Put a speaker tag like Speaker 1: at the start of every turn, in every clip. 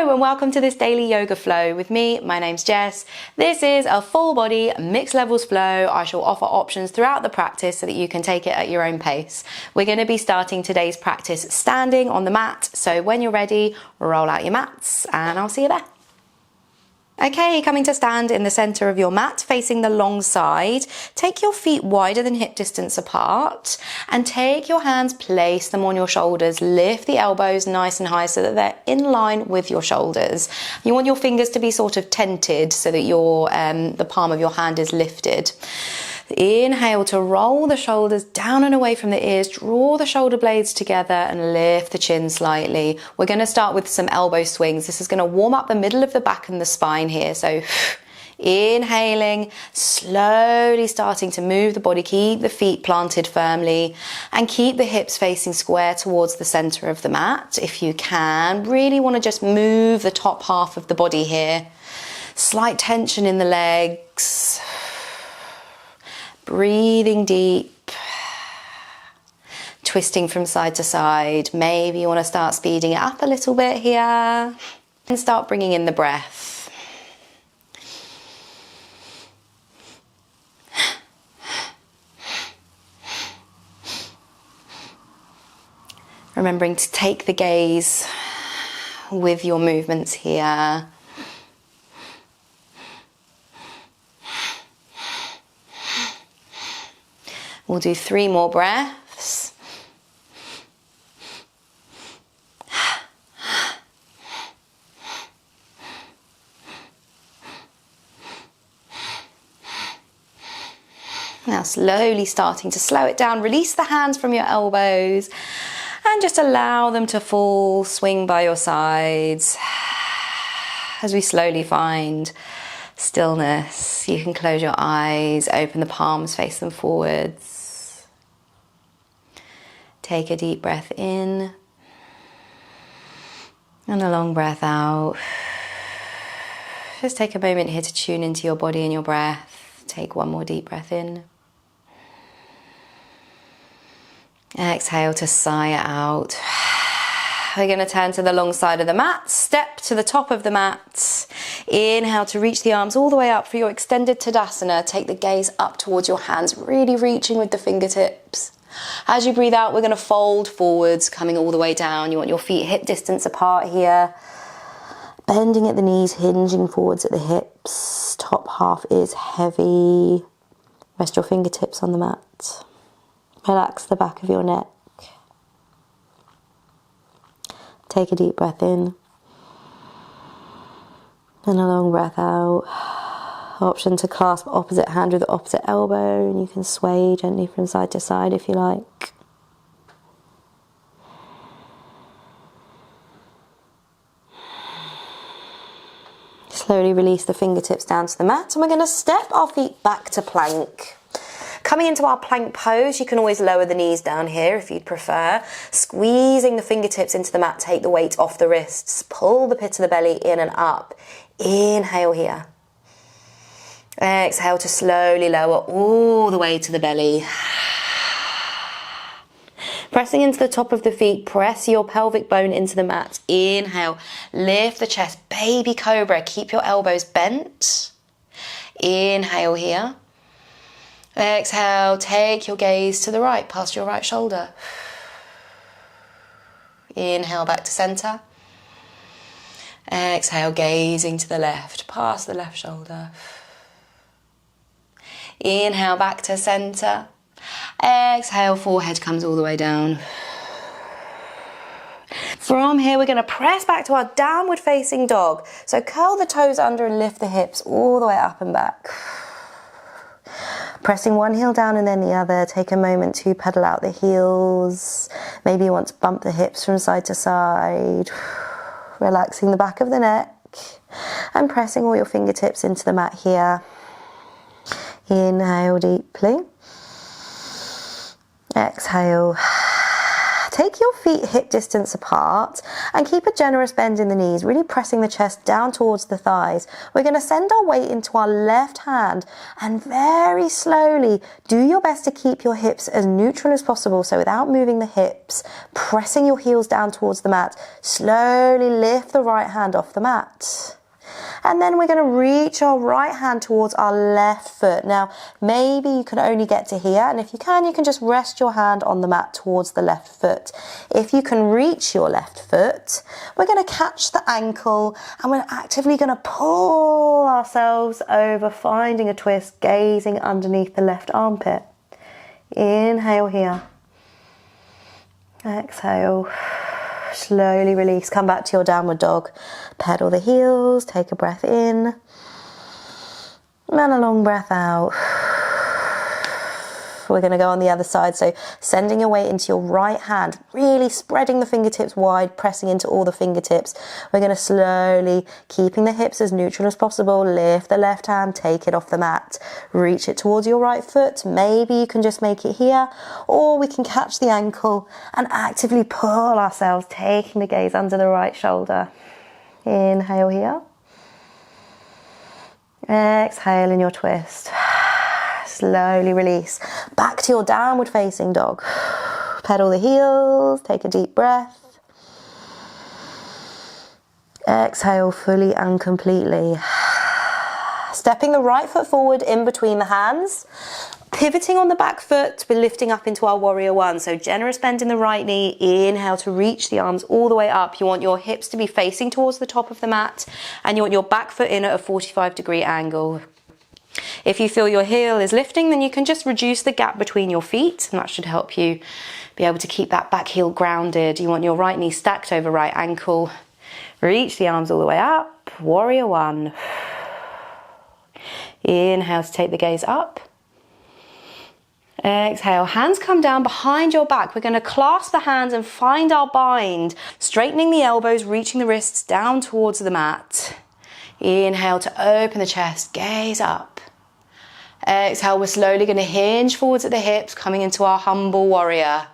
Speaker 1: Hello and welcome to this daily yoga flow with me. My name's Jess. This is a full body mixed levels flow. I shall offer options throughout the practice so that you can take it at your own pace. We're going to be starting today's practice standing on the mat. So when you're ready, roll out your mats and I'll see you there. Okay, coming to stand in the center of your mat, facing the long side. Take your feet wider than hip distance apart and take your hands, place them on your shoulders. Lift the elbows nice and high so that they're in line with your shoulders. You want your fingers to be sort of tented so that the palm of your hand is lifted. Inhale to roll the shoulders down and away from the ears, draw the shoulder blades together and lift the chin slightly. We're going to start with some elbow swings. This is going to warm up the middle of the back and the spine here. So inhaling, slowly starting to move the body, keep the feet planted firmly and keep the hips facing square towards the center of the mat. If you can, really want to just move the top half of the body here. Slight tension in the legs. Breathing deep, twisting from side to side. Maybe you want to start speeding it up a little bit here and start bringing in the breath. Remembering to take the gaze with your movements here. We'll do 3 more breaths. Now slowly starting to slow it down, release the hands from your elbows and just allow them to fall, swing by your sides. As we slowly find stillness, you can close your eyes, open the palms, face them forwards. Take a deep breath in and a long breath out. Just take a moment here to tune into your body and your breath. Take one more deep breath in. Exhale to sigh it out. We're going to turn to the long side of the mat. Step to the top of the mat. Inhale to reach the arms all the way up for your extended Tadasana. Take the gaze up towards your hands, really reaching with the fingertips. As you breathe out, we're going to fold forwards, coming all the way down. You want your feet hip distance apart here. Bending at the knees, hinging forwards at the hips. Top half is heavy. Rest your fingertips on the mat. Relax the back of your neck. Take a deep breath in. And a long breath out. Option to clasp opposite hand with the opposite elbow, and you can sway gently from side to side if you like. Slowly release the fingertips down to the mat, and we're going to step our feet back to plank. Coming into our plank pose, you can always lower the knees down here if you'd prefer. Squeezing the fingertips into the mat, take the weight off the wrists. Pull the pit of the belly in and up. Inhale here. Exhale to slowly lower all the way to the belly. Pressing into the top of the feet, press your pelvic bone into the mat. Inhale, lift the chest, baby cobra. Keep your elbows bent. Inhale here. Exhale, take your gaze to the right, past your right shoulder. Inhale back to center. Exhale, gazing to the left, past the left shoulder. Inhale back to center. Exhale, forehead comes all the way down. From here, we're going to press back to our downward facing dog. So curl the toes under and lift the hips all the way up and back. Pressing one heel down and then the other. Take a moment to pedal out the heels. Maybe you want to bump the hips from side to side. Relaxing the back of the neck and pressing all your fingertips into the mat here. Inhale deeply. Exhale. take your feet hip distance apart and keep a generous bend in the knees, really pressing the chest down towards the thighs. We're going to send our weight into our left hand and very slowly do your best to keep your hips as neutral as possible. So without moving the hips, pressing your heels down towards the mat, slowly lift the right hand off the mat. And then we're going to reach our right hand towards our left foot. Now, maybe you can only get to here, and if you can just rest your hand on the mat towards the left foot. If you can reach your left foot, we're going to catch the ankle and we're actively going to pull ourselves over, finding a twist, gazing underneath the left armpit. Inhale here. Exhale. Slowly release, come back to your downward dog. Pedal the heels, take a breath in. And a long breath out. We're going to go on the other side, so sending your weight into your right hand, really spreading the fingertips wide, pressing into all the fingertips. We're going to slowly, keeping the hips as neutral as possible, lift the left hand, take it off the mat, reach it towards your right foot. Maybe you can just make it here, or we can catch the ankle and actively pull ourselves, taking the gaze under the right shoulder. Inhale here. Exhale in your twist. Slowly release. Back to your downward facing dog. Pedal the heels, take a deep breath. Exhale fully and completely. Stepping the right foot forward in between the hands. Pivoting on the back foot, we're lifting up into our warrior one. So generous bend in the right knee. Inhale to reach the arms all the way up. You want your hips to be facing towards the top of the mat, and you want your back foot in at a 45-degree angle. If you feel your heel is lifting, then you can just reduce the gap between your feet, and that should help you be able to keep that back heel grounded. You want your right knee stacked over right ankle. Reach the arms all the way up. Warrior one. Inhale to take the gaze up. Exhale, hands come down behind your back. We're going to clasp the hands and find our bind, straightening the elbows, reaching the wrists down towards the mat. Inhale to open the chest, gaze up. Exhale, we're slowly going to hinge forwards at the hips, coming into our humble warrior.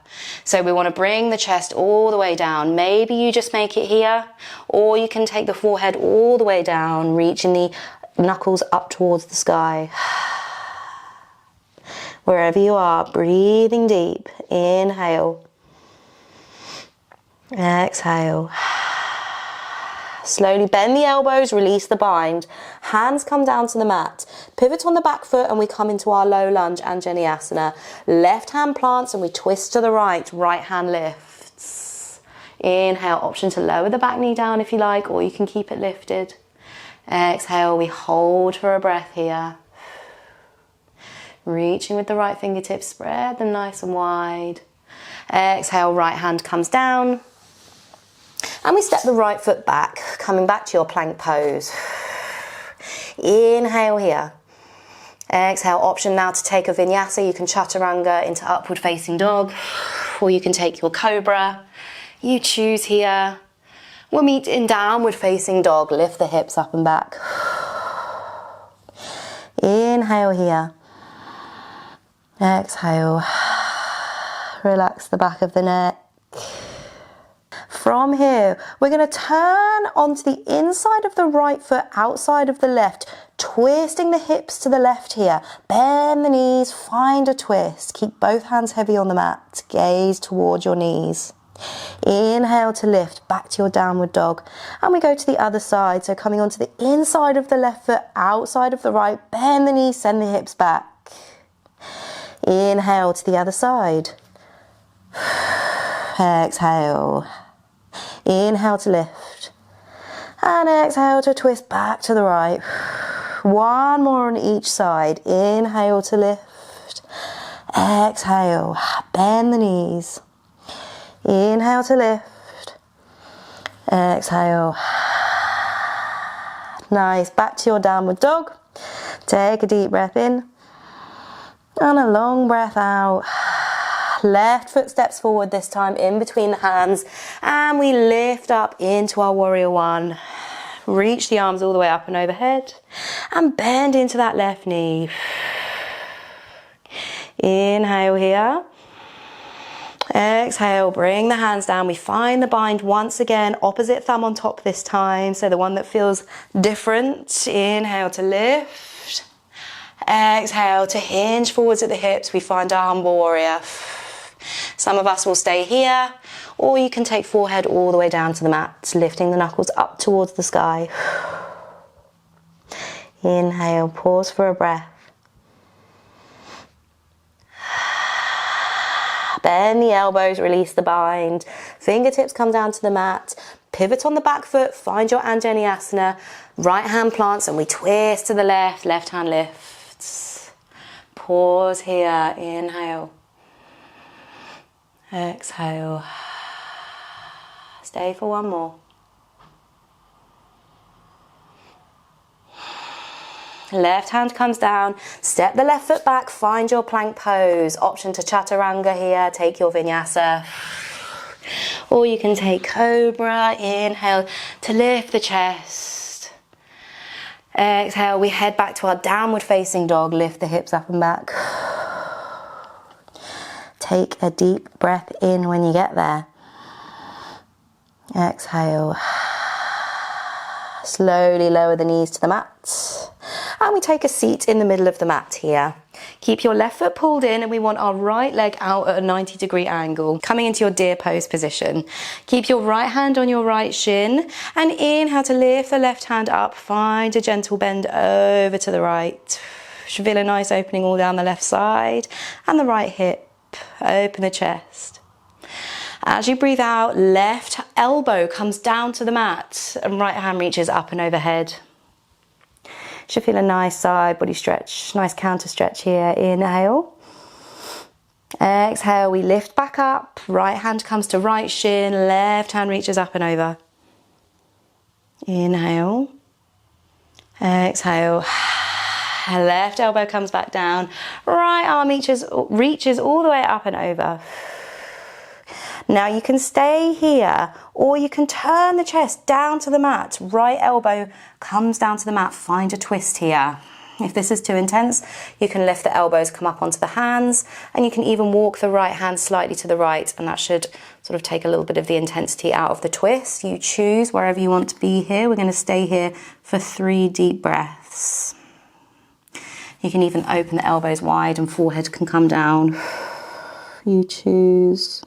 Speaker 1: So we want to bring the chest all the way down. Maybe you just make it here, or you can take the forehead all the way down, reaching the knuckles up towards the sky. Wherever you are, breathing deep. Inhale. Exhale. Slowly bend the elbows, release the bind. Hands come down to the mat. Pivot on the back foot and we come into our low lunge and vinyasa. Left hand plants and we twist to the right. Right hand lifts. Inhale, option to lower the back knee down if you like, or you can keep it lifted. Exhale, we hold for a breath here. Reaching with the right fingertips, spread them nice and wide. Exhale, right hand comes down. And we step the right foot back, coming back to your plank pose. Inhale here. Exhale, option now to take a vinyasa. You can chaturanga into upward facing dog, or you can take your cobra. You choose here. We'll meet in downward facing dog. Lift the hips up and back. Inhale here. Exhale. Relax the back of the neck. From here, we're going to turn onto the inside of the right foot, outside of the left, twisting the hips to the left here. Bend the knees, find a twist. Keep both hands heavy on the mat. Gaze towards your knees. Inhale to lift, back to your downward dog. And we go to the other side. So coming onto the inside of the left foot, outside of the right. Bend the knees, send the hips back. Inhale to the other side. Exhale. Inhale to lift. And exhale to twist back to the right. One more on each side. Inhale to lift. Exhale. Bend the knees. Inhale to lift. Exhale. Nice. Back to your downward dog. Take a deep breath in. And a long breath out. Left foot steps forward this time in between the hands, and we lift up into our warrior one. Reach the arms all the way up and overhead and bend into that left knee. Inhale here. Exhale, bring the hands down. We find the bind once again, opposite thumb on top this time. So the one that feels different. Inhale to lift. Exhale to hinge forwards at the hips. We find our humble warrior. Some of us will stay here, or you can take forehead all the way down to the mat, lifting the knuckles up towards the sky. Inhale, pause for a breath. Bend the elbows, release the bind. Fingertips come down to the mat. Pivot on the back foot, find your Anjaneyasana. Right hand plants and we twist to the left, left hand lifts. Pause here, inhale. Exhale. Stay for one more. Left hand comes down, step the left foot back, find your plank pose. Option to chaturanga here, take your vinyasa. Or you can take cobra, inhale to lift the chest. Exhale, we head back to our downward facing dog, lift the hips up and back. Take a deep breath in when you get there. Exhale. Slowly lower the knees to the mat. And we take a seat in the middle of the mat here. Keep your left foot pulled in and we want our right leg out at a 90-degree angle, coming into your deer pose position. Keep your right hand on your right shin and inhale to lift the left hand up. Find a gentle bend over to the right. Should feel a nice opening all down the left side and the right hip. Open the chest. As you breathe out, left elbow comes down to the mat and right hand reaches up and overhead. Should feel a nice side body stretch, nice counter stretch here. Inhale. Exhale, we lift back up. Right hand comes to right shin, left hand reaches up and over. Inhale. Exhale. Left elbow comes back down. Right arm reaches all the way up and over. Now you can stay here or you can turn the chest down to the mat. Right elbow comes down to the mat. Find a twist here. If this is too intense, you can lift the elbows, come up onto the hands, and you can even walk the right hand slightly to the right, and that should sort of take a little bit of the intensity out of the twist. You choose wherever you want to be here. We're going to stay here for 3 deep breaths. You can even open the elbows wide and forehead can come down. You choose.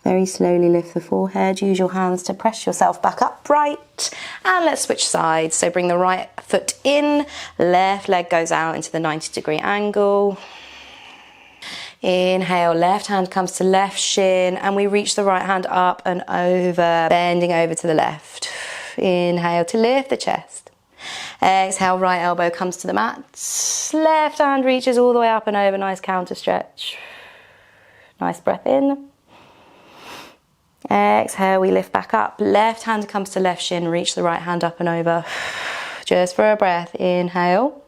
Speaker 1: Very slowly lift the forehead, use your hands to press yourself back upright, and let's switch sides. So bring the right foot in, left leg goes out into the 90-degree angle. Inhale, left hand comes to left shin, and we reach the right hand up and over, bending over to the left. Inhale to lift the chest. Exhale, right elbow comes to the mat. Left hand reaches all the way up and over, nice counter stretch. Nice breath in. Exhale, we lift back up. Left hand comes to left shin, reach the right hand up and over. Just for a breath, inhale.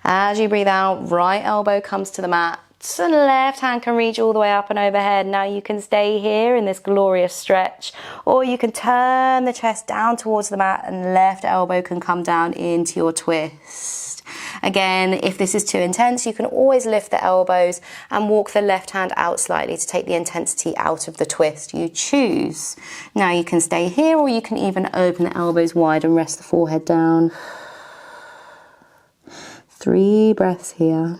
Speaker 1: As you breathe out, right elbow comes to the mat and left hand can reach all the way up and overhead. Now you can stay here in this glorious stretch, or you can turn the chest down towards the mat and left elbow can come down into your twist. Again, if this is too intense, you can always lift the elbows and walk the left hand out slightly to take the intensity out of the twist. You choose. Now you can stay here or you can even open the elbows wide and rest the forehead down. 3 breaths here.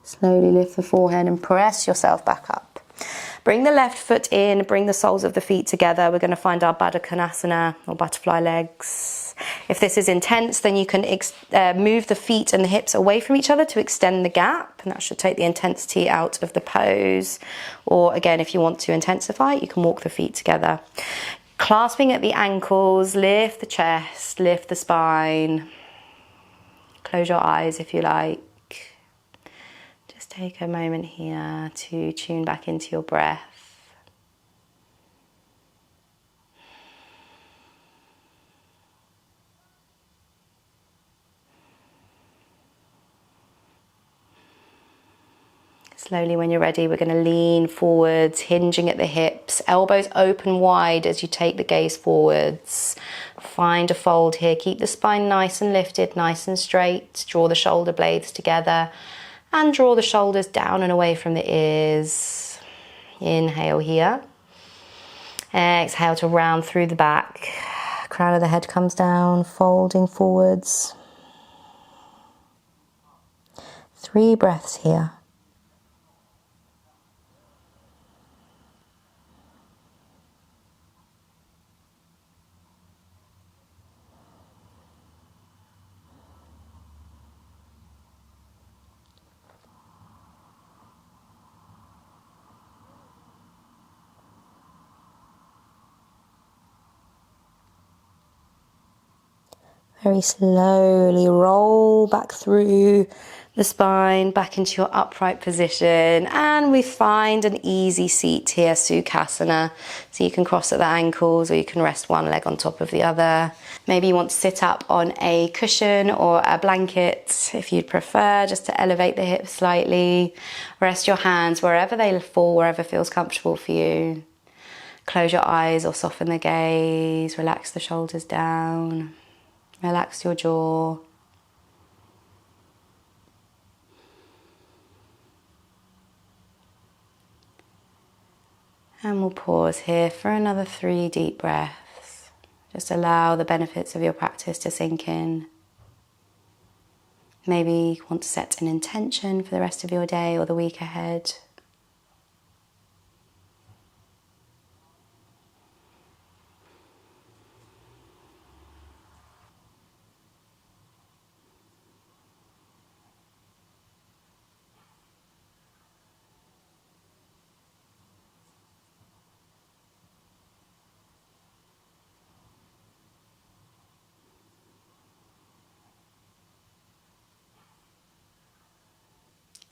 Speaker 1: Slowly lift the forehead and press yourself back up. Bring the left foot in, bring the soles of the feet together. We're going to find our Baddha Konasana or butterfly legs. If this is intense, then you can move the feet and the hips away from each other to extend the gap, and that should take the intensity out of the pose. Or again, if you want to intensify, you can walk the feet together. Clasping at the ankles, lift the chest, lift the spine. Close your eyes if you like. Just take a moment here to tune back into your breath. Slowly, when you're ready, we're going to lean forwards, hinging at the hips, elbows open wide as you take the gaze forwards. Find a fold here, keep the spine nice and lifted, nice and straight. Draw the shoulder blades together and draw the shoulders down and away from the ears. Inhale here. Exhale to round through the back. Crown of the head comes down, folding forwards. 3 breaths here. Very slowly roll back through the spine, back into your upright position, and we find an easy seat here, Sukhasana. So you can cross at the ankles or you can rest one leg on top of the other. Maybe you want to sit up on a cushion or a blanket if you'd prefer, just to elevate the hips slightly. Rest your hands wherever they fall, wherever feels comfortable for you. Close your eyes or soften the gaze, relax the shoulders down. Relax your jaw. And we'll pause here for another 3 deep breaths. Just allow the benefits of your practice to sink in. Maybe you want to set an intention for the rest of your day or the week ahead.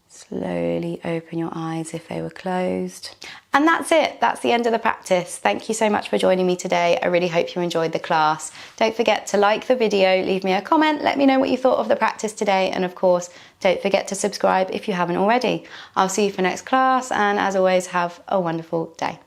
Speaker 1: Slowly open your eyes if they were closed. And that's it. That's the end of the practice. Thank you so much for joining me today. I really hope you enjoyed the class. Don't forget to like the video, leave me a comment, let me know what you thought of the practice today. And of course, don't forget to subscribe if you haven't already. I'll see you for next class. And as always, have a wonderful day.